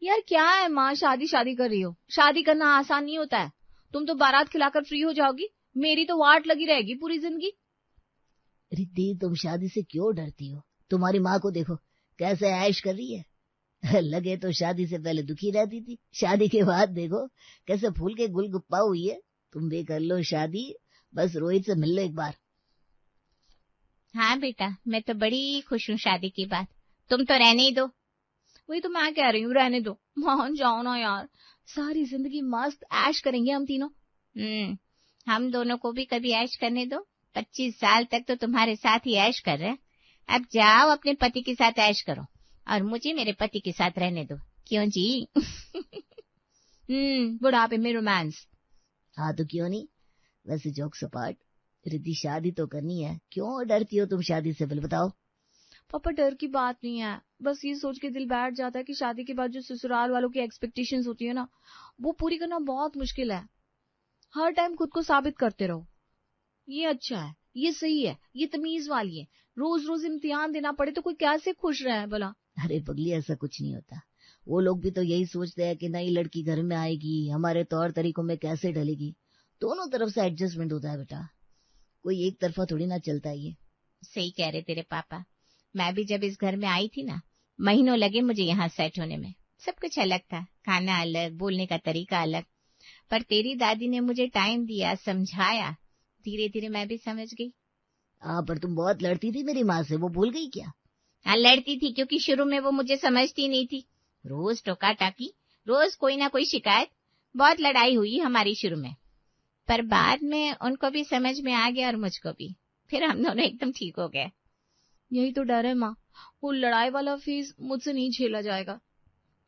यार क्या है माँ, शादी शादी कर रही हो, शादी करना आसान नहीं होता है। तुम तो बारात खिलाकर फ्री हो जाओगी, मेरी तो वाट लगी रहेगी पूरी जिंदगी। रिद्धि, तुम शादी से क्यों डरती हो? तुम्हारी माँ को देखो कैसे ऐश कर रही है। लगे तो शादी से पहले दुखी रहती थी, शादी के बाद देखो कैसे फूल के गुलगुप्पा हुई है। तुम भी कर लो शादी, बस रोहित से मिल लो एक बार। हाँ बेटा, मैं तो बड़ी खुश हूँ शादी की बात, तुम तो रहने ही दो। वही तो मैं कह रही हूँ, रहने दो, मान जाओ ना यार, सारी जिंदगी मस्त ऐश करेंगे हम तीनों। हम दोनों को भी कभी ऐश करने दो। 25 साल तक तो तुम्हारे साथ ही ऐश कर रहे हैं, अब जाओ अपने पति के साथ ऐश करो और मुझे मेरे पति के साथ रहने दो, क्यों जी? बुढ़ापे में रोमांस। हाँ तो क्यों नहीं। वैसे जोक सपाट, रिद्धि शादी तो करनी है, क्यों डरती हो तुम शादी से? पहले बताओ। पापा डर की बात नहीं है, बस ये सोच के दिल बैठ जाता है कि शादी के बाद जो ससुराल वालों की एक्सपेक्टेशंस होती है ना, वो पूरी करना बहुत मुश्किल है। हर टाइम खुद को साबित करते रहो, ये अच्छा है, ये सही है, ये तमीज वाली है, रोज रोज इम्तिहान देना पड़े तो कोई कैसे खुश रहे भला? अरे पगली, ऐसा कुछ नहीं होता। वो लोग भी तो यही सोचते हैं कि नई लड़की घर में आएगी, हमारे तौर तरीकों में कैसे ढलेगी। दोनों तरफ से एडजस्टमेंट होता है बेटा, कोई एक तरफा थोड़ी ना चलता है ये। सही कह रहे तेरे पापा, मैं भी जब इस घर में आई थी ना, महीनों लगे मुझे यहाँ सेट होने में। सब कुछ अलग था, खाना अलग, बोलने का तरीका अलग, पर तेरी दादी ने मुझे टाइम दिया, समझाया, धीरे धीरे मैं भी समझ गई। पर तुम बहुत लड़ती थी मेरी माँ से, वो भूल गई क्या? हाँ लड़ती थी, क्योंकि शुरू में वो मुझे समझती नहीं थी, रोज टोका टाकी, रोज कोई ना कोई शिकायत, बहुत लड़ाई हुई हमारी शुरू में, पर बाद में उनको भी समझ में आ गया और मुझको भी, फिर हम दोनों एकदम ठीक हो गए। यही तो डर है माँ, वो लड़ाई वाला फेज मुझसे नहीं झेला जाएगा।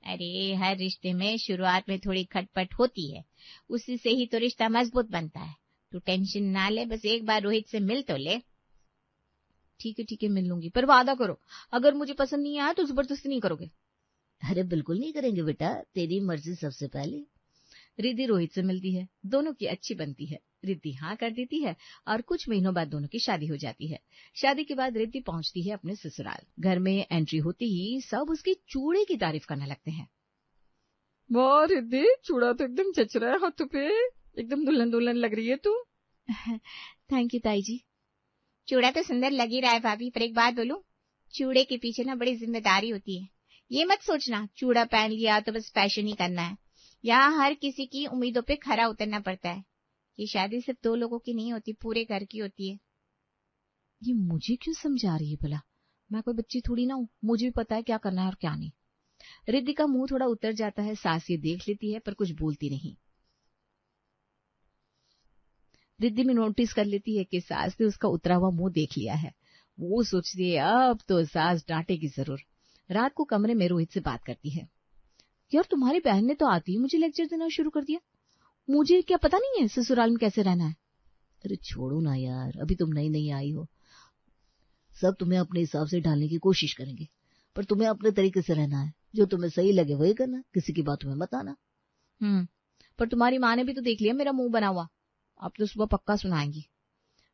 अरे हर रिश्ते में शुरुआत में थोड़ी खटपट होती है, उसी से ही तो रिश्ता मजबूत बनता है। तू टेंशन ना ले, बस एक बार रोहित से मिल तो ले। ठीक है मिल लूंगी, पर वादा करो अगर मुझे पसंद नहीं आया तो जबरदस्ती नहीं करोगे। अरे बिल्कुल नहीं करेंगे बेटा, तेरी मर्जी सबसे पहले। रिद्धि रोहित से मिलती है, दोनों की अच्छी बनती है, रिद्धि हाँ कर देती है और कुछ महीनों बाद दोनों की शादी हो जाती है। शादी के बाद रिद्धि पहुंचती है अपने ससुराल। घर में एंट्री होती ही सब उसकी चूड़े की तारीफ करने लगते हैं। वाह रिद्धि, चूड़ा तो एकदम जच रहा है हाथों पे, एकदम दुल्हन दुल्हन लग रही है तू। थैंक यू ताई जी। चूड़ा तो सुंदर लग ही रहा है भाभी, पर एक बात बोलूं, चूड़े के पीछे ना बड़ी जिम्मेदारी होती है। ये मत सोचना चूड़ा पहन लिया तो बस फैशन ही करना है, यहाँ हर किसी की उम्मीदों पे खरा उतरना पड़ता है। ये शादी सिर्फ 2 लोगों की नहीं होती, पूरे घर की होती है। ये मुझे क्यों समझा रही है भला? मैं कोई बच्ची थोड़ी ना हूँ, मुझे भी पता है क्या करना है और क्या नहीं। रिद्धि का मुंह थोड़ा उतर जाता है, सास ये देख लेती है पर कुछ बोलती नहीं। रिद्धि में नोटिस कर लेती है कि सास ने उसका उतरा हुआ मुंह देख लिया है। वो सोचती है अब तो सास डांटेगी जरूर। रात को कमरे में रोहित से बात करती है। यार तुम्हारी बहन ने तो आती ही मुझे लेक्चर देना शुरू कर दिया, मुझे क्या पता नहीं है ससुराल में कैसे रहना है। अरे छोड़ो ना यार, अभी तुम नई नई आई हो, सब तुम्हें अपने हिसाब से ढालने की कोशिश करेंगे, पर तुम्हें अपने तरीके से रहना है, जो तुम्हें सही लगे वही करना, किसी की बात तुम्हें मत आना। पर तुम्हारी माँ ने भी तो देख लिया मेरा मुंह बना हुआ, अब तो सुबह पक्का सुनाएंगी।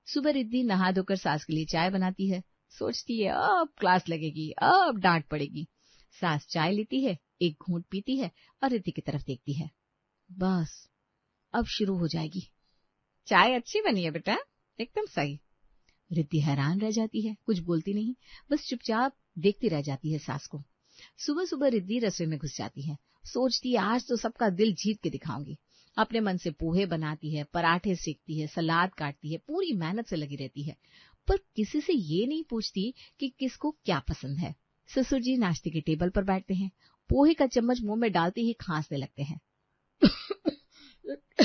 सुबह रिद्धि नहा धोकर सास के लिए चाय बनाती है, सोचती है अब क्लास लगेगी, अब डांट पड़ेगी। सास चाय लेती है, एक घूंट पीती है और रिद्धि की तरफ देखती है। बस अब शुरू हो जाएगी। चाय अच्छी बनी है बेटा, एकदम सही। रिद्धि हैरान रह जाती है, कुछ बोलती नहीं, बस चुपचाप देखती रह जाती है सास को। सुबह सुबह रिद्धि रसोई में घुस जाती है, सोचती है आज तो सबका दिल जीत के दिखाऊंगी। अपने मन से पोहे बनाती है, पराठे सेकती है, सलाद काटती है, पूरी मेहनत से लगी रहती है, पर किसी से ये नहीं पूछती कि किसको क्या पसंद है। ससुर जी नाश्ते के टेबल पर बैठते हैं, पोहे का चम्मच मुंह में डालते ही खांसने लगते हैं।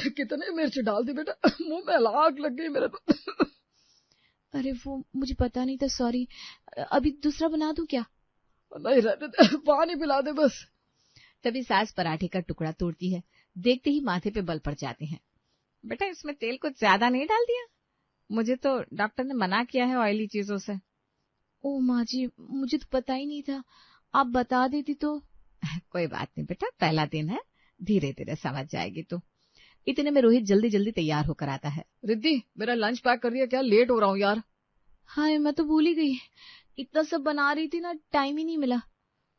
कितने मिर्च डाल दी बेटा, मुंह में लाग लग गई मेरे तो। अरे वो मुझे पता नहीं था, सॉरी। अभी दूसरा बना दूं क्या? नहीं रहने दे, पानी पिला दे बस। तभी सास पराठे का टुकड़ा तोड़ती है, देखते ही माथे पे बल पड़ जाते हैं। बेटा इसमें तेल कुछ ज्यादा नहीं डाल दिया? मुझे तो डॉक्टर ने मना किया है ऑयली चीजों से। ओ माँ जी, मुझे तो पता ही नहीं था, आप बता देती तो। कोई बात नहीं बेटा, पहला दिन है, धीरे धीरे समझ जाएगी तू। इतने में रोहित जल्दी जल्दी तैयार होकर आता है। रिद्धि मेरा लंच पैक कर दिया क्या? लेट हो रहा हूँ यार। हाय मैं तो भूल ही गई, इतना सब बना रही थी ना, टाइम ही नहीं मिला।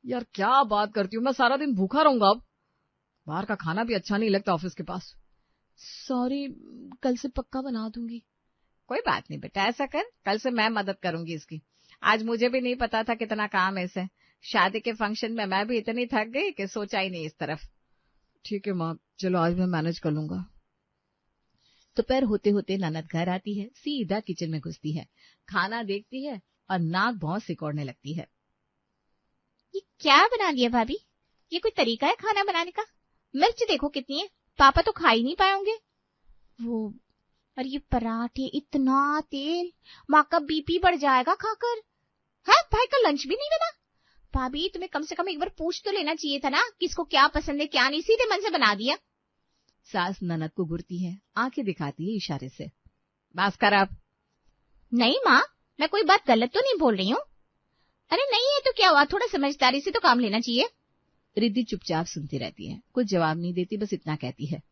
यार क्या बात करती हूँ, मैं सारा दिन भूखा रहूंगा अब। बाहर का खाना भी अच्छा नहीं लगता ऑफिस के पास। सॉरी, कल से पक्का बना दूंगी। कोई बात नहीं बेटा, ऐसा कर, कल से मैं मदद करूंगी इसकी। आज मुझे भी नहीं पता था कितना काम है इसे। शादी के फंक्शन में मैं भी इतनी थक गई कि सोचा ही नहीं इस तरफ। ठीक है माँ, चलो आज मैं मैनेज कर लूंगा। दोपहर होते होते ननद घर आती है, सीधा किचन में घुसती है, खाना देखती है और नाक भौं सिकोड़ने लगती है। ये क्या बना दिया भाभी? ये कोई तरीका है खाना बनाने का? मिर्च देखो कितनी है, पापा तो खा ही नहीं पाएंगे। वो और ये पराठे, इतना तेल, माँ का बीपी बढ़ जाएगा खाकर। है भाई का लंच भी नहीं बना? भाभी तुम्हें कम से कम एक बार पूछ तो लेना चाहिए था ना, किसको क्या पसंद है क्या नहीं, सीधे मन से बना दिया। सास ननद को घूरती है, आंखें दिखाती है इशारे से। बस कर अब। नहीं माँ, मैं कोई बात गलत तो नहीं बोल रही हूँ। अरे नहीं है तो क्या हुआ, थोड़ा समझदारी से तो काम लेना चाहिए। रिद्धि चुपचाप सुनती रहती है, कुछ जवाब नहीं देती, बस इतना कहती है,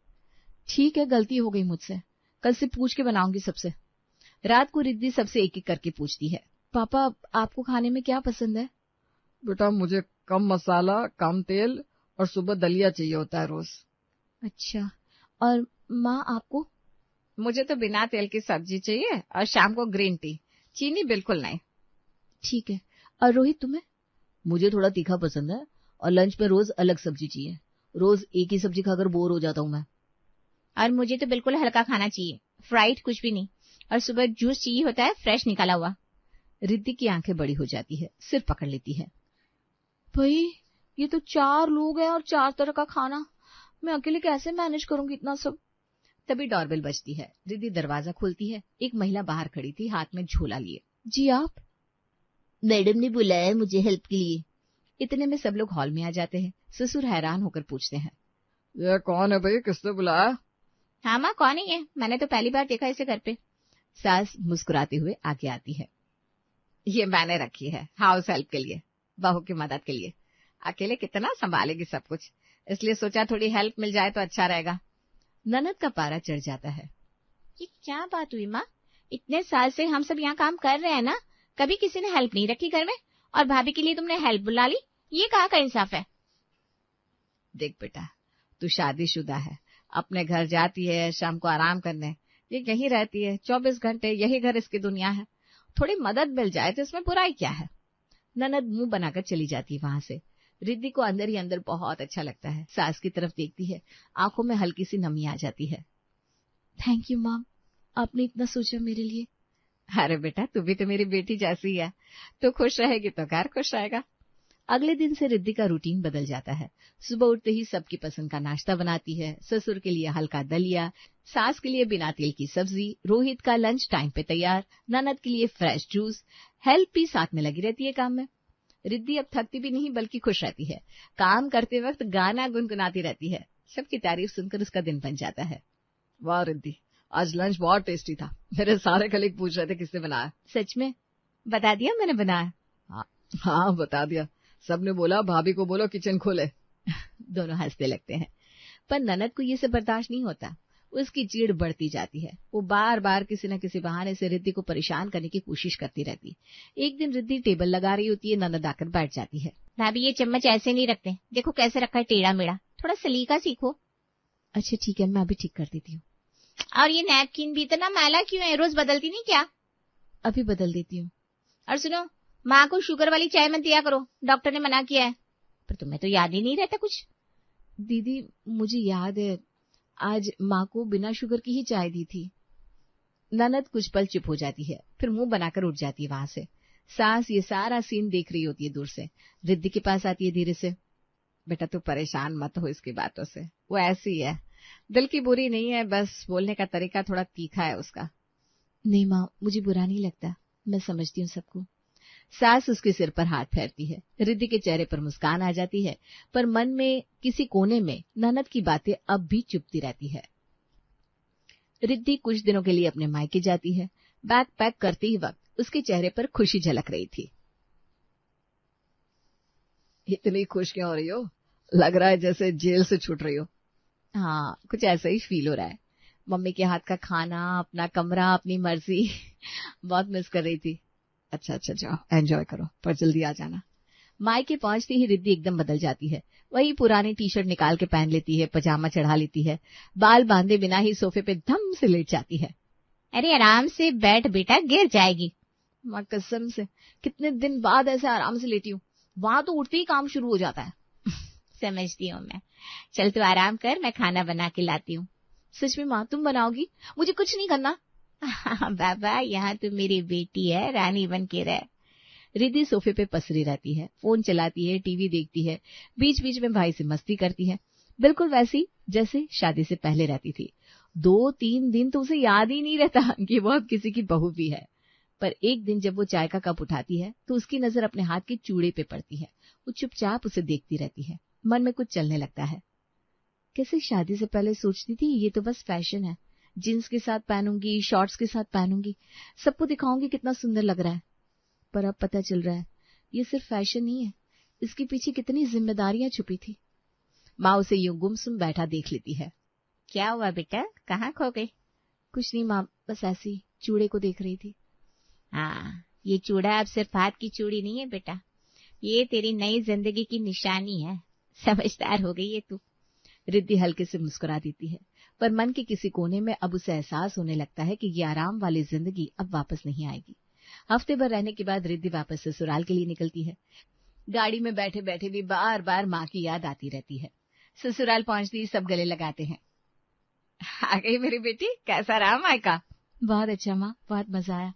ठीक है गलती हो गई मुझसे, कल से पूछ के बनाऊंगी सबसे। रात को रिद्धि सबसे एक एक करके पूछती है, पापा आपको खाने में क्या पसंद है? बेटा मुझे कम मसाला, कम तेल और सुबह दलिया चाहिए होता है रोज। अच्छा, और माँ आपको? मुझे तो बिना तेल की सब्जी चाहिए और शाम को ग्रीन टी, चीनी बिल्कुल नहीं। ठीक है, और रोहित तुम्हें? मुझे थोड़ा तीखा पसंद है और लंच में रोज अलग सब्जी चाहिए, रोज एक ही सब्जी खाकर बोर हो जाता हूँ मैं। और मुझे तो बिल्कुल हल्का खाना चाहिए, फ्राइड कुछ भी नहीं, और सुबह जूस चाहिए होता है फ्रेश निकाला हुआ। रिद्धि की आंखें बड़ी हो जाती है, सिर पकड़ लेती है। भाई ये तो 4 लोग हैं और 4 तरह का खाना, मैं अकेले कैसे मैनेज करूंगी इतना सब? तभी डोरबेल बजती है, रिद्धि दरवाजा खोलती है। एक महिला बाहर खड़ी थी, हाथ में झोला लिए। जी आप? मैडम ने बुलाया है मुझे हेल्प के लिए। इतने में सब लोग हॉल में आ जाते हैं। ससुर हैरान होकर पूछते हैं, ये कौन है भाई, किसने बुलाया? हाँ माँ, कौन है ये? मैंने तो पहली बार देखा इसे घर पे। सास मुस्कुराते हुए आगे आती है, ये मैंने रखी है हाउस हेल्प के लिए, बहू की मदद के लिए। अकेले कितना संभालेगी सब कुछ, इसलिए सोचा थोड़ी हेल्प मिल जाए तो अच्छा रहेगा। ननद का पारा चढ़ जाता है। ये क्या बात हुई माँ? इतने साल से हम सब यहाँ काम कर रहे हैं ना, कभी किसी ने हेल्प नहीं रखी घर में, और भाभी के लिए तुमने हेल्प बुला ली, ये कहाँ का इंसाफ है? देख बेटा, तू शादीशुदा है, अपने घर जाती है शाम को आराम करने, ये यहीं रहती है 24 घंटे, यही घर इसकी दुनिया है, थोड़ी मदद मिल जाए तो इसमें बुराई क्या है? ननद मुंह बनाकर चली जाती है वहां से। रिद्धि को अंदर ही अंदर बहुत अच्छा लगता है, सास की तरफ देखती है, आंखों में हल्की सी नमी आ जाती है। थैंक यू मॉम, आपने इतना सोचा मेरे लिए। अरे बेटा, तू भी तो मेरी बेटी जैसी है, तू खुश रहेगी तो घर खुश रहेगा। अगले दिन से रिद्धि का रूटीन बदल जाता है। सुबह उठते ही सबकी पसंद का नाश्ता बनाती है, ससुर के लिए हल्का दलिया, सास के लिए बिना तेल की सब्जी, रोहित का लंच टाइम पे तैयार, ननद के लिए फ्रेश जूस, हेल्प भी साथ में लगी रहती है काम में। रिद्धि अब थकती भी नहीं बल्कि खुश रहती है, काम करते वक्त गाना गुनगुनाती रहती है। सबकी तारीफ सुनकर उसका दिन बन जाता है। वाह रिद्धि, आज लंच बहुत टेस्टी था, मेरे सारे कलीग पूछ रहे थे किसने बनाया। सच में? बता दिया मैंने बनाया? हाँ बता दिया, सबने बोला भाभी को बोलो किचन खोले। दोनों हंसने लगते हैं, पर ननद को ये सब बर्दाश्त नहीं होता, उसकी चिढ़ बढ़ती जाती है। वो बार बार किसी न किसी बहाने से रिद्धि को परेशान करने की कोशिश करती रहती। एक दिन रिद्धि टेबल लगा रही होती है, ननद आकर बैठ जाती है। भाभी ये चम्मच ऐसे नहीं रखते, देखो कैसे रखा है टेढ़ा मेढ़ा, थोड़ा सलीका सीखो। अच्छा ठीक है, मैं अभी ठीक कर देती हूँ। और ये नैपकिन भी इतना मैला क्यों है, रोज बदलती नहीं क्या? अभी बदल देती हूँ। और सुनो, माँ को शुगर वाली चाय मत दिया करो, डॉक्टर ने मना किया है। पर तुम्हें तो याद ही नहीं रहता कुछ। दीदी मुझे याद है, आज माँ को बिना शुगर की ही चाय दी थी। ननद कुछ पल चुप हो जाती है, फिर मुंह बनाकर उठ जाती है वहां से। सास ये सारा सीन देख रही होती है दूर से। रिद्धि के पास आती है धीरे से। बेटा तू परेशान मत हो इसकी बातों से, वो ऐसी है, दिल की बुरी नहीं है, बस बोलने का तरीका थोड़ा तीखा है उसका। नहीं माँ, मुझे बुरा नहीं लगता, मैं समझती हूँ सबको। सास उसके सिर पर हाथ फेरती है। रिद्धि के चेहरे पर मुस्कान आ जाती है, पर मन में किसी कोने में ननद की बातें अब भी चुभती रहती है। रिद्धि कुछ दिनों के लिए अपने मायके जाती है। बैग पैक करते ही वक्त उसके चेहरे पर खुशी झलक रही थी। इतनी खुश क्यों हो रही हो? लग रहा है जैसे जेल से छूट रही हो। हाँ, कुछ ऐसा ही फील हो रहा है। मम्मी के हाथ का खाना, अपना कमरा, अपनी मर्जी बहुत मिस कर रही थी। अच्छा जाओ एंजॉय करो, पर जल्दी आ जाना। मायके पहुंचती ही रिद्धि एकदम बदल जाती है। वही पुरानी टी शर्ट निकाल के पहन लेती है, पजामा चढ़ा लेती है, बाल बांधे बिना ही सोफे पे धम से लेट जाती है। अरे आराम से बैठ बेटा, गिर जाएगी। माँ कसम से कितने दिन बाद ऐसे आराम से लेटी हूँ, वहां तो उठते ही काम शुरू हो जाता है। समझती हूँ मैं। चल तू आराम कर, मैं खाना बना के लाती हूँ। सच में माँ, तुम बनाओगी? मुझे कुछ नहीं करना। बाबा, यहाँ तू मेरी बेटी है, रानी बन के रह। रिद्धि सोफे पे पसरी रहती है, फोन चलाती है, टीवी देखती है, बीच बीच में भाई से मस्ती करती है, बिल्कुल वैसी जैसे शादी से पहले रहती थी। 2-3 दिन तो उसे याद ही नहीं रहता कि वो अब किसी की बहू भी है। पर एक दिन जब वो चाय का कप उठाती है तो उसकी नजर अपने हाथ के चूड़े पे पड़ती है। वो चुपचाप उसे देखती रहती है। मन में कुछ चलने लगता है। कैसे शादी से पहले सोचती थी ये तो बस फैशन है, जीन्स के साथ पहनूंगी, शॉर्ट्स के साथ पहनूंगी, सबको दिखाऊंगी कितना सुंदर लग रहा है। पर अब पता चल रहा है ये सिर्फ फैशन नहीं है, इसके पीछे कितनी जिम्मेदारियां छुपी थी। माँ उसे यूं गुमसुम बैठा देख लेती है। क्या हुआ बेटा, कहाँ खो गई? कुछ नहीं माँ, बस ऐसे ही चूड़े को देख रही थी। हाँ, ये चूड़ा अब सिर्फ हाथ की चूड़ी नहीं है बेटा, ये तेरी नई जिंदगी की निशानी है। समझदार हो गई है तू। रिद्धि हल्के से मुस्कुरा देती है, पर मन के किसी कोने में अब उसे एहसास होने लगता है कि ये आराम वाली जिंदगी अब वापस नहीं आएगी। हफ्ते भर रहने के बाद रिद्धि वापस ससुराल के लिए निकलती है। गाड़ी में बैठे बैठे भी बार बार माँ की याद आती रहती है। ससुराल पहुंचती सब गले लगाते हैं। आ गई मेरी बेटी, कैसा रहा मायका? बहुत अच्छा माँ, बहुत मजा आया।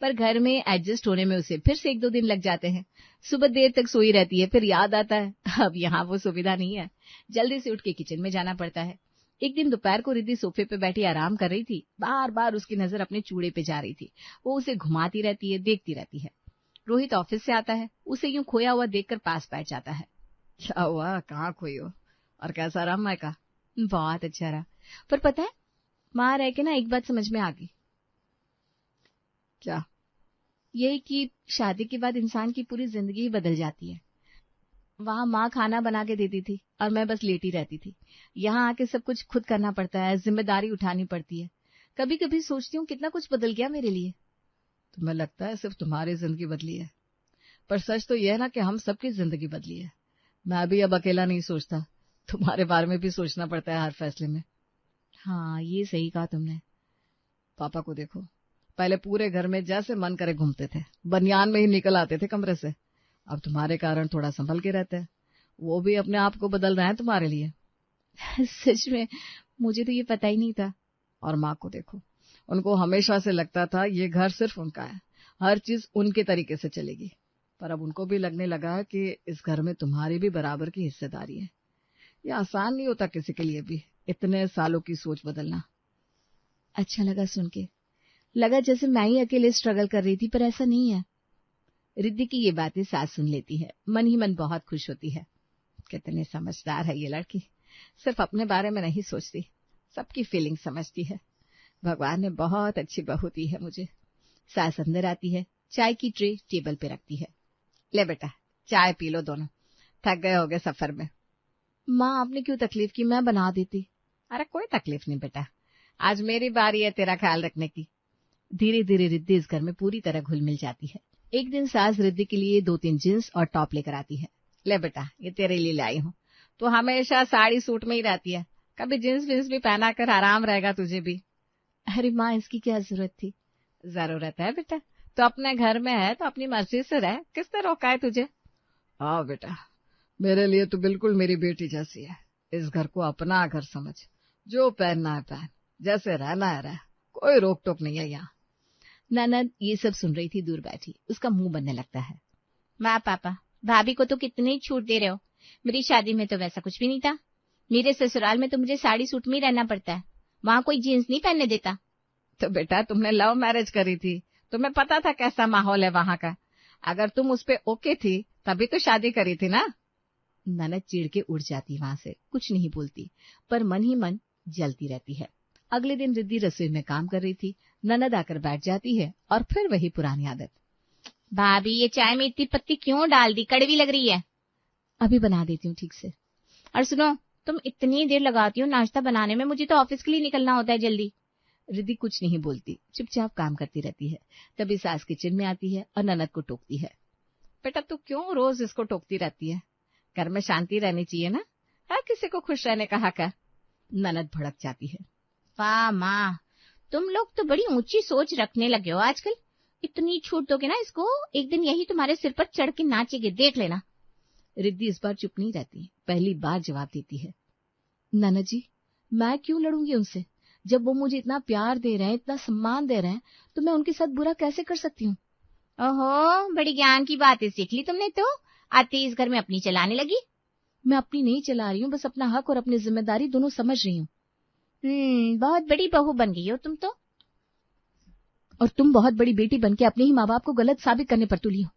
पर घर में एडजस्ट होने में उसे फिर से 1-2 दिन लग जाते हैं। सुबह देर तक सोई रहती है, फिर याद आता है अब यहाँ वो सुविधा नहीं है। जल्दी से उठ के किचन में जाना पड़ता है। एक दिन दोपहर को रिद्धि सोफे पे बैठी आराम कर रही थी। बार बार उसकी नजर अपने चूड़े पे जा रही थी। वो उसे घुमाती रहती है, देखती रहती है। रोहित ऑफिस से आता है, उसे यूं खोया हुआ देखकर पास बैठ जाता है। क्या हुआ, कहाँ खोई हो, और कैसा रहा मायका? बहुत अच्छा रहा, पर पता है माँ रह के ना एक बात समझ में आ गई। क्या? यही कि शादी के बाद इंसान की पूरी जिंदगी ही बदल जाती है। वहां माँ खाना बना के देती थी और मैं बस लेटी रहती थी। यहाँ आके सब कुछ खुद करना पड़ता है, जिम्मेदारी उठानी पड़ती है। कभी कभी सोचती हूँ कितना कुछ बदल गया मेरे लिए। तुम्हें लगता है सिर्फ तुम्हारी जिंदगी बदली है, पर सच तो यह है ना कि हम सबकी जिंदगी बदली है। मैं भी अब अकेला नहीं सोचता, तुम्हारे बारे में भी सोचना पड़ता है हर फैसले में। हाँ, ये सही कहा तुमने। पापा को देखो, पहले पूरे घर में जैसे मन करे घूमते थे, बनियान में ही निकल आते थे कमरे से। अब तुम्हारे कारण थोड़ा संभल के रहते हैं। वो भी अपने आप को बदल रहे हैं तुम्हारे लिए। सच में, मुझे तो ये पता ही नहीं था। और माँ को देखो, उनको हमेशा से लगता था ये घर सिर्फ उनका है, हर चीज उनके तरीके से चलेगी। पर अब उनको भी लगने लगा है कि इस घर में तुम्हारी भी बराबर की हिस्सेदारी है। ये आसान नहीं होता किसी के लिए भी, इतने सालों की सोच बदलना। अच्छा लगा सुन के, लगा जैसे मैं ही अकेले स्ट्रगल कर रही थी, पर ऐसा नहीं है। रिद्धि की ये बातें सास सुन लेती है, मन ही मन बहुत खुश होती है। कितनी समझदार है ये लड़की, सिर्फ अपने बारे में नहीं सोचती, सबकी फीलिंग समझती है। भगवान ने बहुत अच्छी बहू दी है मुझे। सास अंदर आती है, चाय की ट्रे टेबल पे रखती है। ले बेटा, चाय पी लो दोनों, थक गए होगे सफर में। माँ, आपने क्यों तकलीफ की, मैं बना देती। अरे कोई तकलीफ नहीं बेटा, आज मेरी बारी है तेरा ख्याल रखने की। धीरे धीरे रिद्धि इस घर में पूरी तरह घुल मिल जाती है। एक दिन सास रिद्धि के लिए 2-3 जींस और टॉप लेकर आती है। ले बेटा, ये तेरे लिए लाई हूँ, तू हमेशा साड़ी सूट में ही रहती है, कभी जींस विंस भी पहना कर आराम रहेगा तुझे भी। अरे माँ, इसकी क्या जरूरत थी? जरूरत है बेटा, तो अपने घर में है तो अपनी मर्जी से रह, किसने रोका है तुझे? हाँ बेटा, मेरे लिए तो बिल्कुल मेरी बेटी जैसी है। इस घर को अपना घर समझ, जो पहनना है पहन, जैसे रहना है रह, कोई रोक टोक नहीं है यहाँ। ननद ये सब सुन रही थी दूर बैठी, उसका मुंह बनने लगता है। माँ पापा, भाभी को तो कितनी छूट दे रहे हो, मेरी शादी में तो वैसा कुछ भी नहीं था। मेरे ससुराल में तो मुझे साड़ी सूट में ही रहना पड़ता है, वहाँ कोई जीन्स नहीं पहनने देता। तो बेटा, तुमने लव मैरिज करी थी, तुम्हें पता था कैसा माहौल है वहाँ का। अगर तुम उस पे ओके थी तभी तो शादी करी थी ना। ननद चिढ़ के उड़ जाती वहां से, कुछ नहीं बोलती, पर मन ही मन जलती रहती है। अगले दिन रिद्धि रसोई में काम कर रही थी। ननद आकर बैठ जाती है और फिर वही पुरानी आदत। भाभी, ये चाय में इतनी पत्ती क्यों डाल दी, कड़वी लग रही है। अभी बना देती हूँ ठीक से। और सुनो, तुम इतनी देर लगाती हो नाश्ता बनाने में, मुझे तो ऑफिस के लिए निकलना होता है जल्दी। रिद्धि कुछ नहीं बोलती, चुपचाप काम करती रहती है। तभी सास किचन में आती है और ननद को टोकती है। बेटा तू क्यों रोज इसको टोकती रहती है? घर में शांति रहनी चाहिए ना, हर किसी को खुश रहने का हक है। ननद भड़क जाती है। वाह माँ, तुम लोग तो बड़ी ऊंची सोच रखने लगे हो आजकल। इतनी छूट दोगे ना इसको, एक दिन यही तुम्हारे सिर पर चढ़ के नाचेगी, देख लेना। रिद्धि इस बार चुप नहीं रहती, पहली बार जवाब देती है। ननद जी, मैं क्यों लड़ूंगी उनसे? जब वो मुझे इतना प्यार दे रहे हैं, इतना सम्मान दे रहे हैं, तो मैं उनके साथ बुरा कैसे कर सकती हूँ? ओहो, बड़ी ज्ञान की बातें सीख ली तुमने तो। आते इस घर में अपनी चलाने लगी। मैं अपनी नहीं चला रही हूँ, बस अपना हक और अपनी जिम्मेदारी दोनों समझ रही हूँ। बहुत बड़ी बहू बन गई हो तुम तो। और तुम बहुत बड़ी बेटी बनके अपने ही माँ बाप को गलत साबित करने पर तुली हो।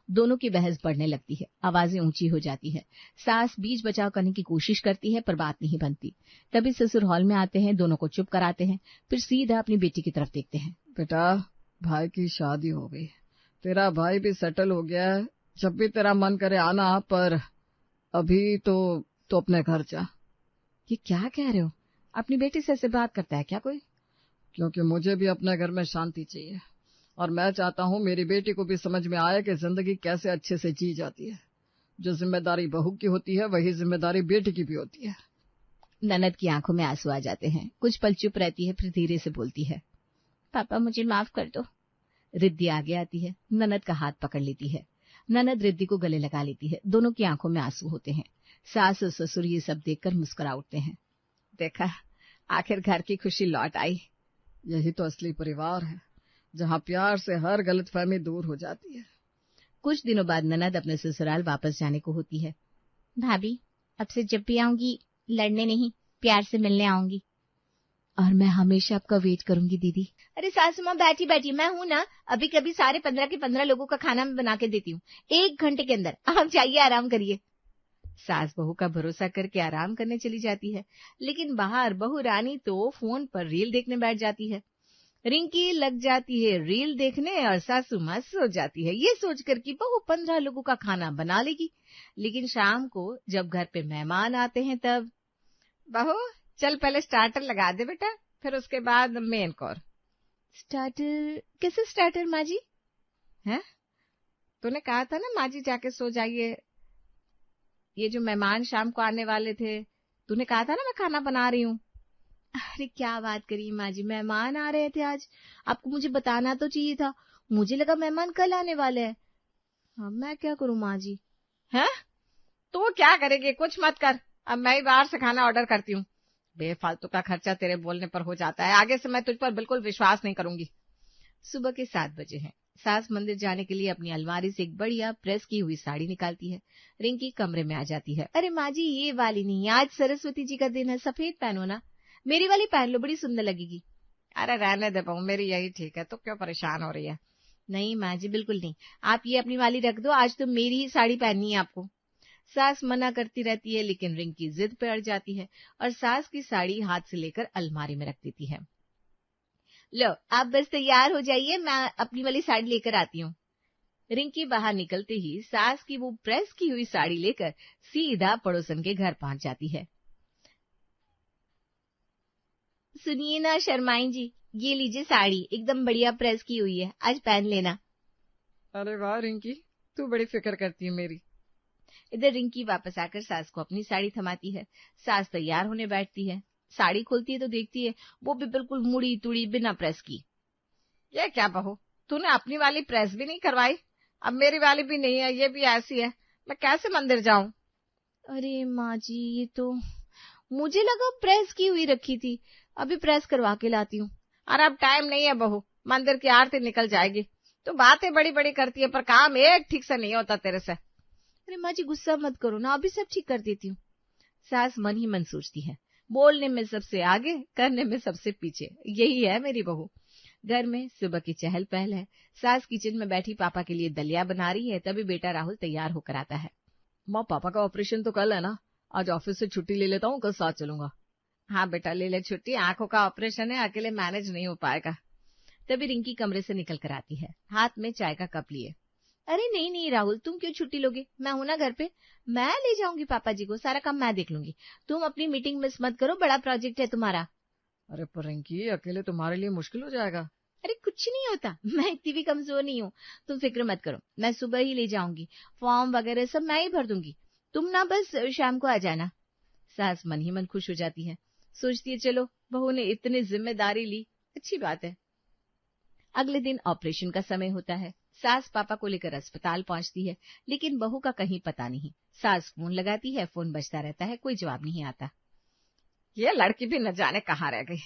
दोनों की बहस बढ़ने लगती है, आवाजें ऊंची हो जाती है। सास बीच बचाव करने की कोशिश करती है पर बात नहीं बनती। तभी ससुर हॉल में आते हैं, दोनों को चुप कराते हैं, फिर सीधा अपनी बेटी की तरफ देखते हैं। बेटा, भाई की शादी हो गई, तेरा भाई भी सेटल हो गया है। जब भी तेरा मन करे आना, पर अभी तो अपने घर जा। ये क्या कह रहे हो? अपनी बेटी से ऐसे बात करता है क्या कोई? क्योंकि मुझे भी अपने घर में शांति चाहिए और मैं चाहता हूँ मेरी बेटी को भी समझ में आए कि जिंदगी कैसे अच्छे से जी जाती है। जो जिम्मेदारी बहू की होती है वही जिम्मेदारी बेटी की भी होती है। ननद की आंखों में आंसू आ जाते हैं, कुछ पल चुप रहती है, फिर धीरे से बोलती है, पापा मुझे माफ कर दो। रिद्धि आगे आती है, ननद का हाथ पकड़ लेती है। ननद रिद्धि को गले लगा लेती है, दोनों की आंखों में आंसू होते हैं। सास और ससुर ये सब देखकर मुस्कुरा उठते हैं। देखा, आखिर घर की खुशी लौट आई। यही तो असली परिवार है, जहाँ प्यार से हर गलतफहमी दूर हो जाती है। कुछ दिनों बाद ननद अपने ससुराल वापस जाने को होती है। भाभी, अब से जब भी आऊंगी लड़ने नहीं, प्यार से मिलने आऊंगी। और मैं हमेशा आपका वेट करूंगी दीदी। अरे सासू माँ बैठी बैठी, मैं हूँ ना, अभी कभी सारे 15 के 15 लोगों का खाना मैं बना के देती हूँ 1 घंटे के अंदर। आप जाइए, आराम करिए। सास बहू का भरोसा करके आराम करने चली जाती है, लेकिन बाहर बहू रानी तो फोन पर रील देखने बैठ जाती है। रिंकी लग जाती है रील देखने और सासू माँ सो जाती है, ये सोचकर कि बहू 15 लोगों का खाना बना लेगी। लेकिन शाम को जब घर पे मेहमान आते हैं तब, बहू चल पहले स्टार्टर लगा दे बेटा, फिर उसके बाद मेन कोर। स्टार्टर? कैसे स्टार्टर माँ जी? है, तूने कहा था ना माँ जी जाके सो जाइए। ये जो मेहमान शाम को आने वाले थे, तूने कहा था ना मैं खाना बना रही हूँ। अरे क्या बात करी माँ जी, मेहमान आ रहे थे आज, आपको मुझे बताना तो चाहिए था, मुझे लगा मेहमान कल आने वाले हैं। अब मैं क्या करूँ माँ जी? है, तू क्या करेगी? कुछ मत कर, अब मैं ही बाहर से खाना ऑर्डर करती हूँ। बेफालतू का खर्चा तेरे बोलने पर हो जाता है, आगे से मैं तुझ पर बिल्कुल विश्वास नहीं करूंगी। सुबह के 7 बजे हैं। सास मंदिर जाने के लिए अपनी अलमारी से एक बढ़िया प्रेस की हुई साड़ी निकालती है। रिंकी कमरे में आ जाती है। अरे माँ जी, ये वाली नहीं, आज सरस्वती जी का दिन है, सफेद पहनो ना, मेरी वाली पहन लो, बड़ी सुंदर लगेगी। अरे रहने दे बहू, मेरी यही ठीक है, तो क्यों परेशान हो रही है? नहीं माँ जी, बिल्कुल नहीं, आप ये अपनी वाली रख दो, आज तो मेरी ही साड़ी पहननी है आपको। सास मना करती रहती है, लेकिन रिंकी जिद पे अड़ जाती है और सास की साड़ी हाथ से लेकर अलमारी में रख देती है। लो, आप बस तैयार हो जाइए, मैं अपनी वाली साड़ी लेकर आती हूँ। रिंकी बाहर निकलते ही सास की वो प्रेस की हुई साड़ी लेकर सीधा पड़ोसन के घर पहुंच जाती है। सुनिए ना शर्माई जी, ये लीजिए साड़ी, एकदम बढ़िया प्रेस की हुई है, आज पहन लेना। अरे वाह रिंकी, तू बड़ी फिक्र करती है मेरी। इधर रिंकी वापस आकर सास को अपनी साड़ी थमाती है। सास तैयार होने बैठती है, साड़ी खोलती है तो देखती है वो भी बिल्कुल मुड़ी तुड़ी बिना प्रेस की। ये क्या बहू, तूने अपनी वाली प्रेस भी नहीं करवाई, अब मेरी वाली भी नहीं है, ये भी ऐसी है, मैं कैसे मंदिर जाऊं? अरे माँ जी, ये तो मुझे लगा प्रेस की हुई रखी थी, अभी प्रेस करवा के लाती हूँ। अरे अब टाइम नहीं है बहू, मंदिर की आरती निकल जाएगी। तो बातें बड़ी बड़ी करती है पर काम एक ठीक से नहीं होता तेरे से। अरे माँ जी गुस्सा मत करो ना, अभी सब ठीक कर देती हूँ। सास मन ही मन सोचती है, बोलने में सबसे आगे, करने में सबसे पीछे, यही है मेरी बहू। घर में सुबह की चहल पहल है। सास किचन में बैठी पापा के लिए दलिया बना रही है, तभी बेटा राहुल तैयार होकर आता है। माँ, पापा का ऑपरेशन तो कल है ना, आज ऑफिस से छुट्टी ले लेता हूँ, कल साथ चलूंगा। हाँ बेटा, ले ले छुट्टी, आंखों का ऑपरेशन है, अकेले मैनेज नहीं हो पाएगा। तभी रिंकी कमरे से निकल कर आती है, हाथ में चाय का कप लिए। अरे नहीं नहीं राहुल, तुम क्यों छुट्टी लोगे, मैं हूं ना घर पे, मैं ले जाऊंगी पापा जी को, सारा काम मैं देख लूंगी, तुम अपनी मीटिंग मिस मत करो, बड़ा प्रोजेक्ट है तुम्हारा। अरे पर रिंकी, अकेले तुम्हारे लिए मुश्किल हो जाएगा। अरे कुछ नहीं होता, मैं इतनी भी कमजोर नहीं हूँ, तुम फिक्र मत करो, मैं सुबह ही ले जाऊंगी, फॉर्म वगैरह सब मैं ही भर दूंगी, तुम ना बस शाम को आ जाना। सास मन ही मन खुश हो जाती है, सोचती है चलो बहू ने इतनी जिम्मेदारी ली, अच्छी बात है। अगले दिन ऑपरेशन का समय होता है। सास पापा को लेकर अस्पताल पहुंचती है, लेकिन बहू का कहीं पता नहीं। सास फोन लगाती है, फोन बजता रहता है, कोई जवाब नहीं आता। ये लड़की भी न जाने कहाँ रह गई।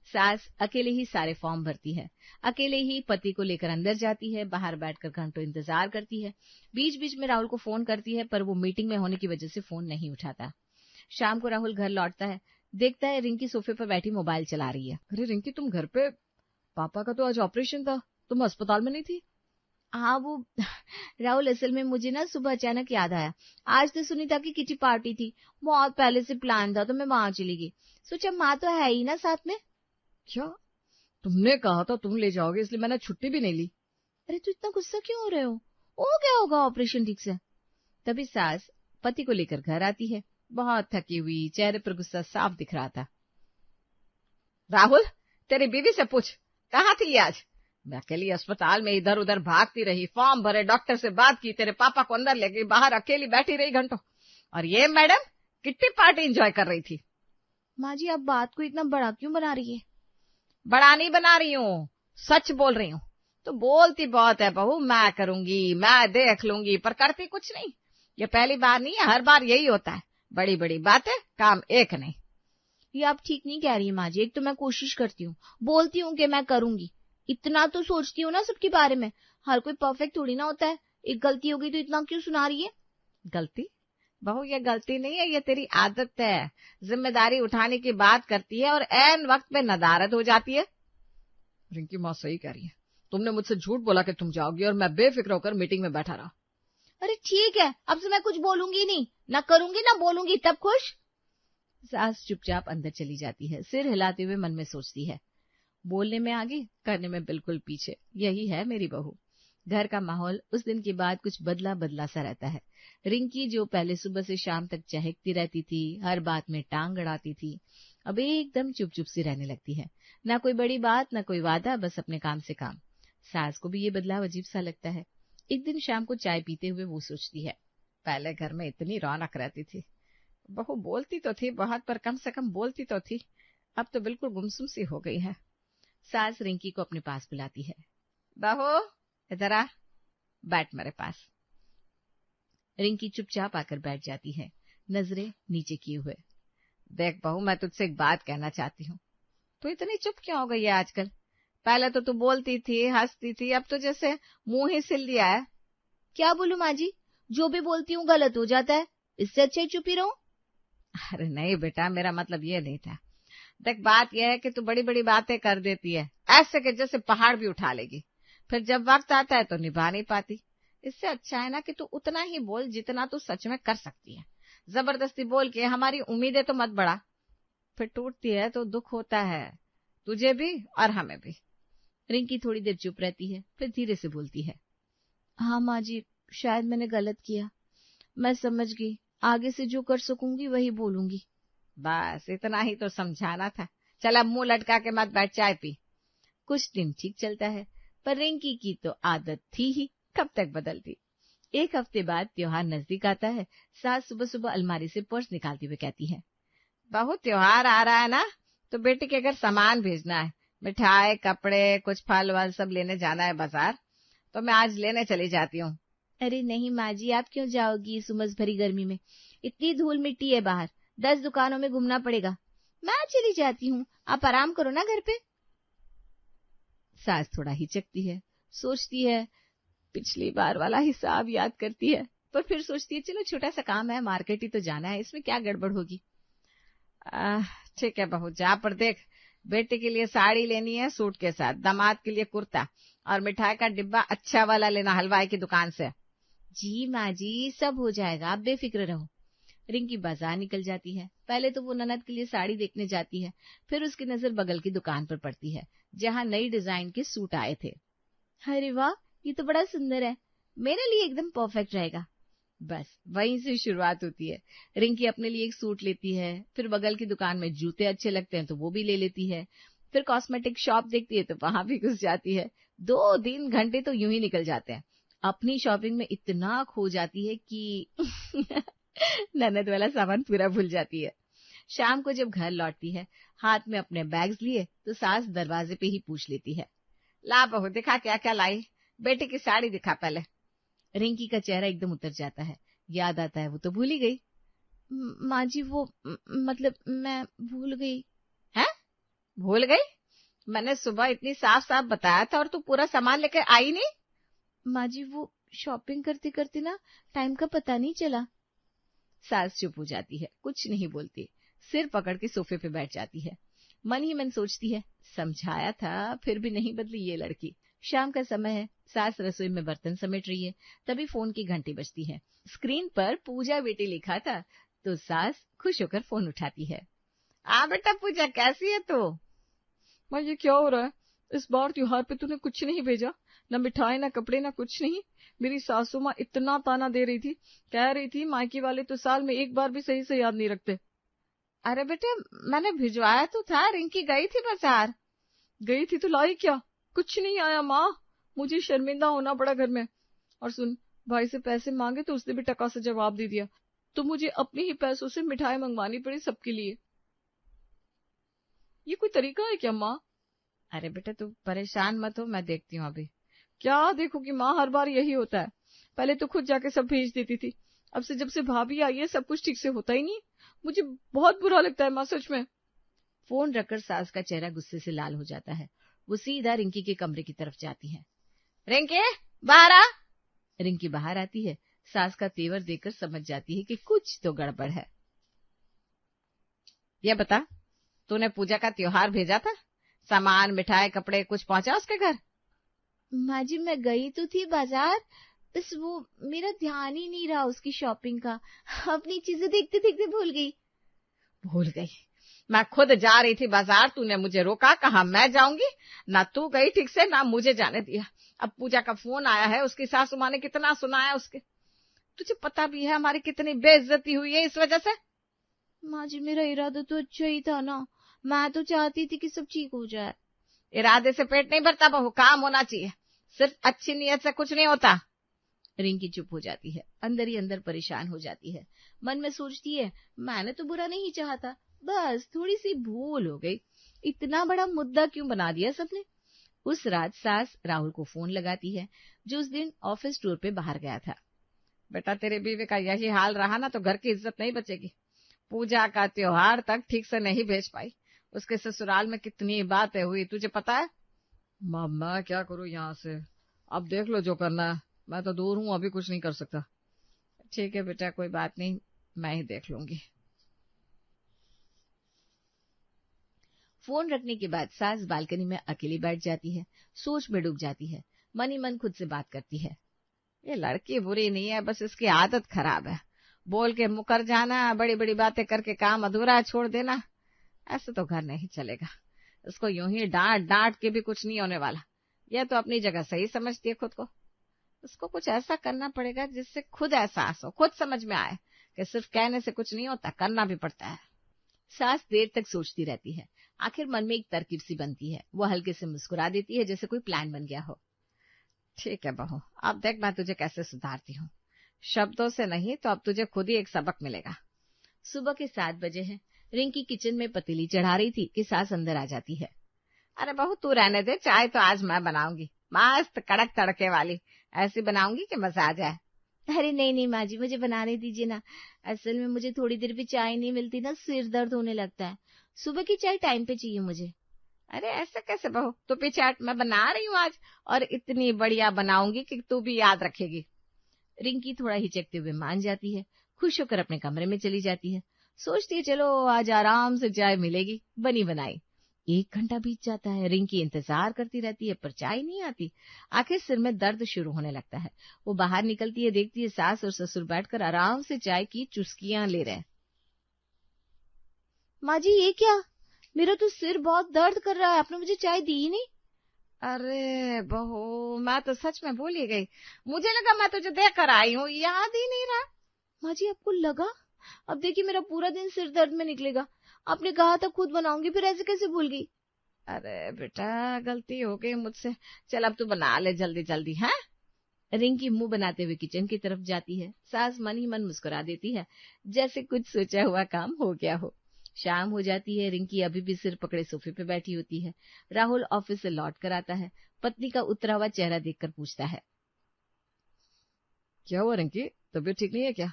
सास अकेले ही सारे फॉर्म भरती है, अकेले ही पति को लेकर अंदर जाती है, बाहर बैठकर घंटों इंतजार करती है। बीच बीच में राहुल को फोन करती है, पर वो मीटिंग में होने की वजह से फोन नहीं उठाता। शाम को राहुल घर लौटता है, देखता है रिंकी सोफे पर बैठी मोबाइल चला रही है। अरे रिंकी, तुम घर पे? पापा का तो आज ऑपरेशन था, तुम अस्पताल में नहीं थी? हाँ वो राहुल, असल में मुझे ना सुबह अचानक याद आया, आज तो सुनीता की किटी पार्टी थी, बहुत पहले से प्लान था, तो मैं वहां चली गई, सोचा माँ तो है ही ना साथ में। क्या? तुमने कहा था तुम ले जाओगे, इसलिए मैंने छुट्टी भी नहीं ली। अरे तू इतना गुस्सा क्यों हो रहे हो क्या होगा ऑपरेशन ठीक से। तभी सास पति को लेकर घर आती है, बहुत थकी हुई, चेहरे पर गुस्सा साफ दिख रहा था। राहुल, तेरी बीवी से पूछ कहाँ थी आज? मैं अकेली अस्पताल में इधर उधर भागती रही, फॉर्म भरे, डॉक्टर से बात की, तेरे पापा को अंदर ले गई, बाहर अकेली बैठी रही घंटों, और ये मैडम किट्टी पार्टी एंजॉय कर रही थी। माँ जी, आप बात को इतना बड़ा क्यों बना रही है? बड़ा नहीं बना रही हूँ, सच बोल रही हूँ। तो बोलती बहुत है बहू, मैं करूंगी, मैं देख लूंगी, पर करती कुछ नहीं। ये पहली बार नहीं है, हर बार यही होता है, बड़ी बड़ी बातें, काम एक नहीं। ये आप ठीक नहीं कह रही है माँ जी, एक तो मैं कोशिश करती हूँ, बोलती हूँ कि मैं करूंगी, इतना तो सोचती हूँ ना सबके बारे में, हर कोई परफेक्ट थोड़ी ना होता है, एक गलती हो गई तो इतना क्यों सुना रही है? गलती? बहू ये गलती नहीं है, ये तेरी आदत है। जिम्मेदारी उठाने की बात करती है और ऐन वक्त पे नदारत हो जाती है। रिंकी माँ सही कह रही है, तुमने मुझसे झूठ बोला कि तुम जाओगी और मैं बेफिक्र होकर मीटिंग में बैठा रहा। अरे ठीक है, अब से मैं कुछ बोलूंगी नहीं, ना करूंगी ना बोलूंगी, तब खुश। सास चुपचाप अंदर चली जाती है, सिर हिलाते हुए मन में सोचती है, बोलने में आगे, करने में बिल्कुल पीछे, यही है मेरी बहू। घर का माहौल उस दिन के बाद कुछ बदला बदला सा रहता है। रिंकी जो पहले सुबह से शाम तक चहकती रहती थी, हर बात में टांग अड़ाती थी, अब एकदम चुप चुप सी रहने लगती है। ना कोई बड़ी बात, ना कोई वादा, बस अपने काम से काम। सास को भी ये बदलाव अजीब सा लगता है। एक दिन शाम को चाय पीते हुए वो सोचती है, पहले घर में इतनी रौनक रहती थी, बहू बोलती तो थी बहुत, पर कम से कम बोलती तो थी, अब तो बिल्कुल गुमसुम सी हो गई है। सास रिंकी को अपने पास बुलाती है, बहू इधर आ, बैठ मेरे पास। रिंकी चुपचाप आकर बैठ जाती है, नजरें नीचे किए हुए। देख बहू, मैं तुझसे एक बात कहना चाहती हूँ। तू इतनी चुप क्यों हो गई है आजकल? पहले तो तू बोलती थी, हंसती थी, अब तो जैसे मुंह ही सिल दिया है। क्या बोलूं माँ जी, जो भी बोलती हूँ गलत हो जाता है, इससे अच्छा ही चुप ही रहूं। अरे नहीं बेटा, मेरा मतलब ये नहीं था। देख बात यह है कि तू बड़ी बड़ी बातें कर देती है, ऐसे कि जैसे पहाड़ भी उठा लेगी, फिर जब वक्त आता है तो निभा नहीं पाती। इससे अच्छा है ना कि तू उतना ही बोल जितना तू सच में कर सकती है। जबरदस्ती बोल के हमारी उम्मीदें तो मत बढ़ा, फिर टूटती है तो दुख होता है, तुझे भी और हमें भी। रिंकी थोड़ी देर चुप रहती है, फिर धीरे से बोलती है, हाँ माँ जी, शायद मैंने गलत किया, मैं समझ गई, आगे से जो कर सकूंगी वही बोलूंगी। बस इतना ही तो समझाना था। चल अब मुंह लटका के मत बैठ, चाय पी। कुछ दिन ठीक चलता है, पर रिंकी की तो आदत थी ही, कब तक बदलती। एक हफ्ते बाद त्योहार नजदीक आता है। सास सुबह सुबह अलमारी से पर्स निकालती हुए कहती है, बहुत त्योहार आ रहा है ना, तो बेटी के घर सामान भेजना है, मिठाई, कपड़े, कुछ फल वल सब लेने जाना है बाजार, तो मैं आज लेने चली जाती हूँ। अरे नहीं माँ जी, आप क्यों जाओगी इस उमस भरी गर्मी में, इतनी धूल मिट्टी है बाहर, 10 दुकानों में घूमना पड़ेगा, मैं चली जाती हूँ, आप आराम करो ना घर पे। सास थोड़ा हिचकती है, सोचती है, पिछली बार वाला हिसाब याद करती है, पर फिर सोचती है चलो छोटा सा काम है, मार्केट ही तो जाना है, इसमें क्या गड़बड़ होगी। ठीक है बहू, जा, पर देख बेटे के लिए साड़ी लेनी है सूट के साथ, दामाद के लिए कुर्ता, और मिठाई का डिब्बा अच्छा वाला लेना हलवाई की दुकान से। जी माँ जी, सब हो जाएगा, आप बेफिक्र रहो। रिंकी बाजार निकल जाती है। पहले तो वो ननद के लिए साड़ी देखने जाती है, फिर उसकी नजर बगल की दुकान पर पड़ती है, जहाँ नई डिजाइन के सूट आए थे। अरे वाह, ये तो बड़ा सुंदर है, मेरे लिए एकदम परफेक्ट रहेगा। बस वहीं से शुरुआत होती है। रिंकी अपने लिए एक सूट लेती है, फिर बगल की दुकान में जूते अच्छे लगते हैं तो वो भी ले लेती है, फिर कॉस्मेटिक शॉप देखती है तो वहां भी घुस जाती है। 2-3 घंटे तो यूं ही निकल जाते हैं। अपनी शॉपिंग में इतना खो जाती है कि ननद वाला सामान पूरा भूल जाती है। शाम को जब घर लौटती है, हाथ में अपने बैग्स लिए, तो सास दरवाजे पे ही पूछ लेती है, ला बहू दिखा क्या क्या लाई, बेटे की साड़ी दिखा पहले। रिंकी का चेहरा एकदम उतर जाता है। याद आता है वो तो भूल ही गई। माँ जी वो मतलब मैं भूल गई। है? भूल गई? मैंने सुबह इतनी साफ साफ बताया था और तू पूरा सामान लेकर आई नहीं। माँ जी वो शॉपिंग करते करते ना टाइम का पता नहीं चला। सास चुप हो जाती है, कुछ नहीं बोलती, सिर पकड़ के सोफे पे बैठ जाती है। मन ही मन सोचती है, समझाया था फिर भी नहीं बदली ये लड़की। शाम का समय है, सास रसोई में बर्तन समेट रही है, तभी फोन की घंटी बजती है। स्क्रीन पर पूजा बेटी लिखा था, तो सास खुश होकर फोन उठाती है। आ बेटा पूजा, कैसी है तू? माँ ये क्या हो रहा है? इस बार त्योहार पे तूने कुछ नहीं भेजा, न मिठाई न कपड़े न कुछ नहीं। मेरी सासू माँ इतना ताना दे रही थी, कह रही थी मायके वाले तो साल में एक बार भी सही से याद नहीं रखते। अरे बेटे मैंने भिजवाया तो था, रिंकी गई थी बाजार। गई थी तो लाई क्या? कुछ नहीं आया माँ, मुझे शर्मिंदा होना पड़ा घर में। और सुन, भाई से पैसे मांगे तो उसने भी टका से जवाब दे दिया, तो मुझे अपने ही पैसों से मिठाई मंगवानी पड़ी सबके लिए। ये कोई तरीका है क्या माँ? अरे बेटा तू परेशान मत हो, मैं देखती हूँ अभी। क्या देखोगी माँ, हर बार यही होता है। पहले तो खुद जाके सब भेज देती थी, अब से जब से भाभी आई है सब कुछ ठीक से होता ही नहीं। मुझे बहुत बुरा लगता है माँ, सच में। फोन रखकर सास का चेहरा गुस्से से लाल हो जाता है। वो सीधा रिंकी के कमरे की तरफ जाती है। रिंकी बाहर आ। रिंकी बाहर आती है, सास का तेवर देखकर समझ जाती है कि कुछ तो गड़बड़ है। ये बता, तूने पूजा का त्योहार भेजा था? सामान मिठाई कपड़े कुछ पहुंचा उसके घर? माँ जी मैं गई तो थी बाजार, बस वो मेरा ध्यान ही नहीं रहा उसकी शॉपिंग का, अपनी चीजें देखते देखते भूल गई। भूल गई? मैं खुद जा रही थी बाजार, तूने मुझे रोका, कहा मैं जाऊंगी, ना तू गई ठीक से ना मुझे जाने दिया। अब पूजा का फोन आया है, उसकी सासू माँ ने कितना सुनाया उसके। तुझे पता भी है हमारी कितनी बेइज्जती हुई है इस वजह से। माँ जी मेरा इरादा तो अच्छा ही था ना, मैं तो चाहती थी कि सब ठीक हो जाए। इरादे से पेट नहीं भरता बहू, काम होना चाहिए, सिर्फ अच्छी नीयत से कुछ नहीं होता। रिंकी चुप हो जाती है, अंदर ही अंदर परेशान हो जाती है। मन में सोचती है मैंने तो बुरा नहीं चाहता, बस थोड़ी सी भूल हो गई, इतना बड़ा मुद्दा क्यों बना दिया सबने। उस रात सास राहुल को फोन लगाती है, जो उस दिन ऑफिस टूर पे बाहर गया था। बेटा तेरे बीवी का यही हाल रहा ना तो घर की इज्जत नहीं बचेगी। पूजा का त्योहार तक ठीक से नहीं भेज पाई, उसके ससुराल में कितनी बातें हुई तुझे पता है। माँ मैं क्या करूँ यहाँ से, अब देख लो जो करना है, मैं तो दूर हूँ, अभी कुछ नहीं कर सकता। ठीक है बेटा कोई बात नहीं, मैं ही देख लूंगी। फोन रखने के बाद सास बालकनी में अकेली बैठ जाती है, सोच में डूब जाती है। मन ही मन खुद से बात करती है, ये लड़की बुरी नहीं है, बस इसकी आदत खराब है, बोल के मुकर जाना, बड़ी बड़ी बातें करके काम अधूरा छोड़ देना, ऐसे तो घर नहीं चलेगा। इसको यूं ही डांट डांट के भी कुछ नहीं होने वाला। यह तो अपनी जगह सही समझती है खुद को, उसको कुछ ऐसा करना पड़ेगा जिससे खुद एहसास हो, खुद समझ में आए कि सिर्फ कहने से कुछ नहीं होता, करना भी पड़ता है। सास देर तक सोचती रहती है, आखिर मन में एक तरकीब सी बनती है। वो हल्के से मुस्कुरा देती है, जैसे कोई प्लान बन गया हो। ठीक है बहू, अब देख मैं तुझे कैसे सुधारती हूँ, शब्दों से नहीं तो अब तुझे खुद ही एक सबक मिलेगा। सुबह के 7 बजे हैं। रिंकी किचन में पतीली चढ़ा रही थी कि सास अंदर आ जाती है। अरे बहू तू रहने दे, चाय तो आज मैं बनाऊंगी, मस्त कड़क तड़के वाली, ऐसी बनाऊंगी कि मजा आ जाए। अरे नहीं नहीं माँ जी मुझे बनाने दीजिए ना, असल में मुझे थोड़ी देर भी चाय नहीं मिलती ना, सिर दर्द होने लगता है, सुबह की चाय टाइम पे चाहिए मुझे। अरे ऐसा कैसे बहू, तो पीछे हट, मैं बना रही हूँ आज, और इतनी बढ़िया बनाऊंगी कि तू भी याद रखेगी। रिंकी थोड़ा हिचकते हुए मान जाती है, खुश होकर अपने कमरे में चली जाती है। सोचती है चलो आज आराम से चाय मिलेगी, बनी बनाई। 1 घंटा बीत जाता है, रिंकी इंतजार करती रहती है पर चाय नहीं आती। आखिर सिर में दर्द शुरू होने लगता है। वो बाहर निकलती है, देखती है सास और ससुर बैठकर आराम से चाय की चुस्कियां ले रहे हैं। माँ जी ये क्या, मेरा तो सिर बहुत दर्द कर रहा है, आपने मुझे चाय दी ही नहीं। अरे बहू मैं तो सच में भूल ही गई, मुझे लगा मैं तुझे देकर आई हूँ, याद ही नहीं रहा। माँ जी आपको लगा, अब देखिए मेरा पूरा दिन सिर दर्द में निकलेगा, आपने कहा था खुद बनाऊंगी, फिर ऐसे कैसे भूल गई। अरे बेटा गलती हो गई मुझसे, चल अब तू बना ले जल्दी जल्दी। हाँ, रिंकी मुंह बनाते हुए किचन की तरफ जाती है। सास मन ही मन मुस्कुरा देती है, जैसे कुछ सोचा हुआ काम हो गया हो। शाम हो जाती है। रिंकी अभी भी सिर पकड़े सोफे पे बैठी होती है। राहुल ऑफिस से लौट कर आता है। पत्नी का उतरा हुआ चेहरा देखकर पूछता है, क्या हुआ रिंकी, तबीयत ठीक नहीं है क्या?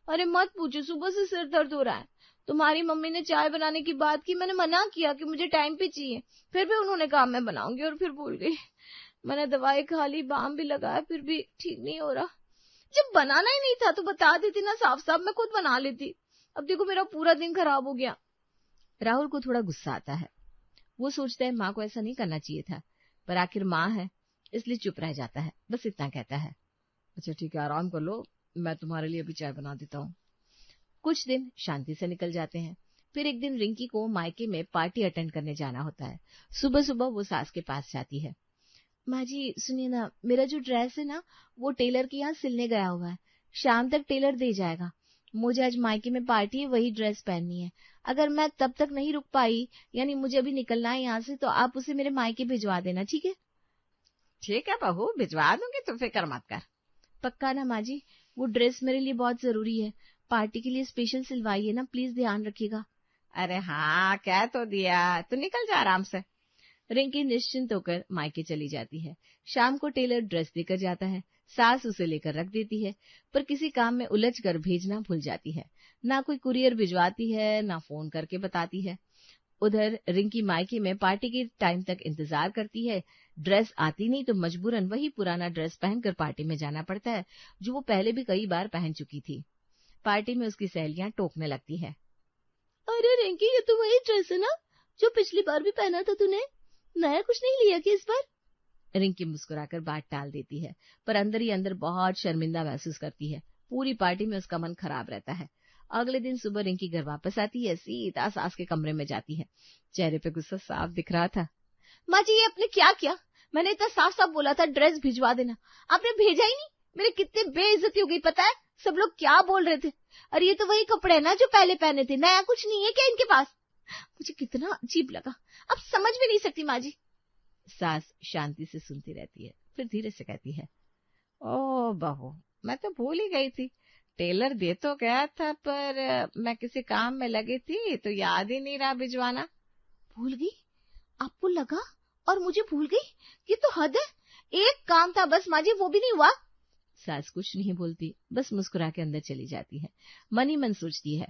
अरे मत पूछो, सुबह से सिर दर्द हो रहा है। तुम्हारी मम्मी ने चाय बनाने की बात की, मैंने मना किया कि मुझे टाइम पे चाहिए, फिर भी उन्होंने कहा मैं बनाऊंगी और फिर भूल गई। मैंने दवाई खा ली, बाम भी लगाया, फिर भी ठीक नहीं हो रहा। जब बनाना ही नहीं था तो बता देती ना साफ साफ, मैं खुद बना लेती। अब देखो मेरा पूरा दिन खराब हो गया। राहुल को थोड़ा गुस्सा आता है। वो सोचता है माँ को ऐसा नहीं करना चाहिए था, पर आखिर माँ है इसलिए चुप रह जाता है। बस इतना कहता है, अच्छा ठीक है, आराम कर लो, मैं तुम्हारे लिए अभी चाय बना देता हूँ। कुछ दिन शांति से निकल जाते हैं। फिर एक दिन रिंकी को मायके में पार्टी अटेंड करने जाना होता है। सुबह सुबह वो सास के पास जाती है। माँ जी सुनिए ना, मेरा जो ड्रेस है ना वो टेलर के यहाँ सिलने गया हुआ है, शाम तक टेलर दे जाएगा। मुझे आज मायके में पार्टी है, वही ड्रेस पहननी है। अगर मैं तब तक नहीं रुक पाई, यानी मुझे अभी निकलना है यहाँ से, तो आप उसे मेरे मायके भिजवा देना, ठीक है? ठीक है बहू, भिजवा दूंगी, तुम फिक्र मत कर। पक्का ना माँ जी? वो ड्रेस मेरे लिए बहुत जरूरी है, पार्टी के लिए स्पेशल सिलवाई है ना, प्लीज ध्यान रखिएगा। अरे हाँ, कह तो दिया, तू निकल जा आराम से। रिंकी निश्चिंत होकर मायके चली जाती है। शाम को टेलर ड्रेस देकर जाता है। सास उसे लेकर रख देती है, पर किसी काम में उलझकर भेजना भूल जाती है। ना कोई कुरियर भिजवाती है, ना फोन करके बताती है। उधर रिंकी मायके में पार्टी के टाइम तक इंतजार करती है। ड्रेस आती नहीं तो मजबूरन वही पुराना ड्रेस पहनकर पार्टी में जाना पड़ता है, जो वो पहले भी कई बार पहन चुकी थी। पार्टी में उसकी सहेलियां टोकने लगती है, अरे रिंकी ये तो वही ड्रेस है ना जो पिछली बार भी पहना था तूने, नया कुछ नहीं लिया क्या इस बार? रिंकी मुस्कुराकर बात टाल देती है, पर अंदर ही अंदर बहुत शर्मिंदा महसूस करती है। पूरी पार्टी में उसका मन खराब रहता है। अगले दिन सुबह रिंकी घर वापस आती है, सीधा सास के कमरे में जाती है। चेहरे पे गुस्सा साफ दिख रहा था। माँ जी ये आपने क्या किया? मैंने इतना साफ साफ बोला था ड्रेस भिजवा देना, आपने भेजा ही नहीं। मेरी कितनी बेइज्जती हो गई पता है? सब लोग क्या बोल रहे थे, अरे ये तो वही कपड़े हैं ना जो पहले पहने थे, नया कुछ नहीं है क्या इनके पास? मुझे कितना अजीब लगा, अब समझ भी नहीं सकती माँ जी। सास शांति से सुनती रहती है, फिर धीरे से कहती है, ओ बहू, मैं तो भूल ही गई थी। टेलर दे तो गया था, पर मैं किसी काम में लगी थी तो याद ही नहीं रहा भिजवाना। भूल गई? आपको लगा और मुझे भूल गई? ये तो हद है। एक काम था बस माँ जी, वो भी नहीं हुआ। सास कुछ नहीं बोलती, बस मुस्कुरा के अंदर चली जाती है। मन ही मन सोचती है,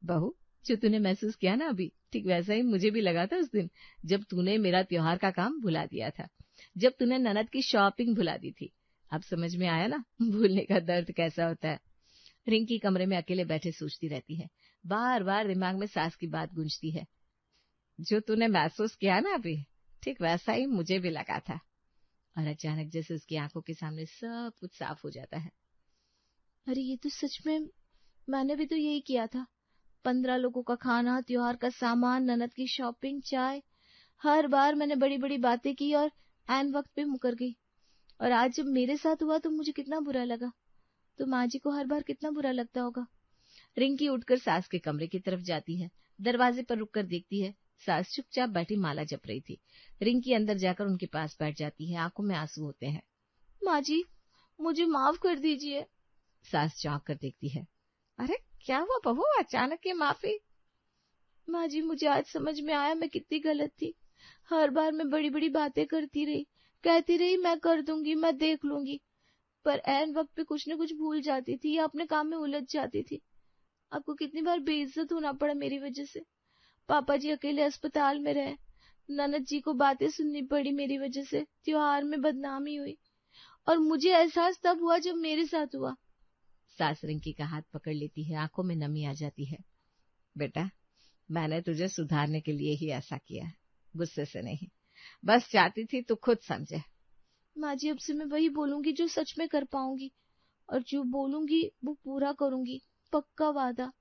बहू जो तूने महसूस किया ना अभी, ठीक वैसा ही मुझे भी लगा था उस दिन, जब तूने मेरा त्योहार का काम भुला दिया था, जब तूने ननद की शॉपिंग भुला दी थी। अब समझ में आया ना भूलने का दर्द कैसा होता है। रिंकी कमरे में अकेले बैठे सोचती रहती है। बार बार दिमाग में सास की बात गूंजती है, जो तूने महसूस किया ना अभी, ठीक वैसा ही मुझे भी लगा था। और अचानक जैसे उसकी आंखों के सामने सब कुछ साफ हो जाता है। अरे ये तो सच में मैंने भी तो यही किया था। 15 लोगों का खाना, त्योहार का सामान, ननद की शॉपिंग, चाय, हर बार मैंने बड़ी बड़ी बातें की और ऐन वक्त पे मुकर गई। और आज जब मेरे साथ हुआ तो मुझे कितना बुरा लगा, तो माँ जी को हर बार कितना बुरा लगता होगा। रिंकी उठकर सास के कमरे की तरफ जाती है। दरवाजे पर रुककर देखती है, सास चुपचाप बैठी माला जप रही थी। रिंकी अंदर जाकर उनके पास बैठ जाती है। आंखों में आंसू होते हैं। माँ जी मुझे माफ कर दीजिए। सास चौंक कर देखती है। अरे क्या हुआ बहू, अचानक ये माफी? माँ जी मुझे आज समझ में आया मैं कितनी गलत थी। हर बार मैं बड़ी बड़ी बातें करती रही, कहती रही मैं कर दूंगी, मैं देख लूंगी, पर ऐन वक्त पे कुछ न कुछ भूल जाती थी या अपने काम में उलझ जाती थी। आपको कितनी बार बेइज्जत होना पड़ा मेरी वजह से। पापा जी अकेले अस्पताल में रहे, ननद जी को बातें सुननी पड़ी मेरी वजह से, त्योहार में बदनामी हुई, और मुझे एहसास तब हुआ जब मेरे साथ हुआ। सास रिंकी का हाथ पकड़ लेती है, आंखों में नमी आ जाती है। बेटा मैंने तुझे सुधारने के लिए ही ऐसा किया, गुस्से से नहीं। बस चाहती थी तू खुद समझे। माँ जी अब से मैं वही बोलूंगी जो सच में कर पाऊंगी, और जो बोलूंगी वो पूरा करूंगी, पक्का वादा।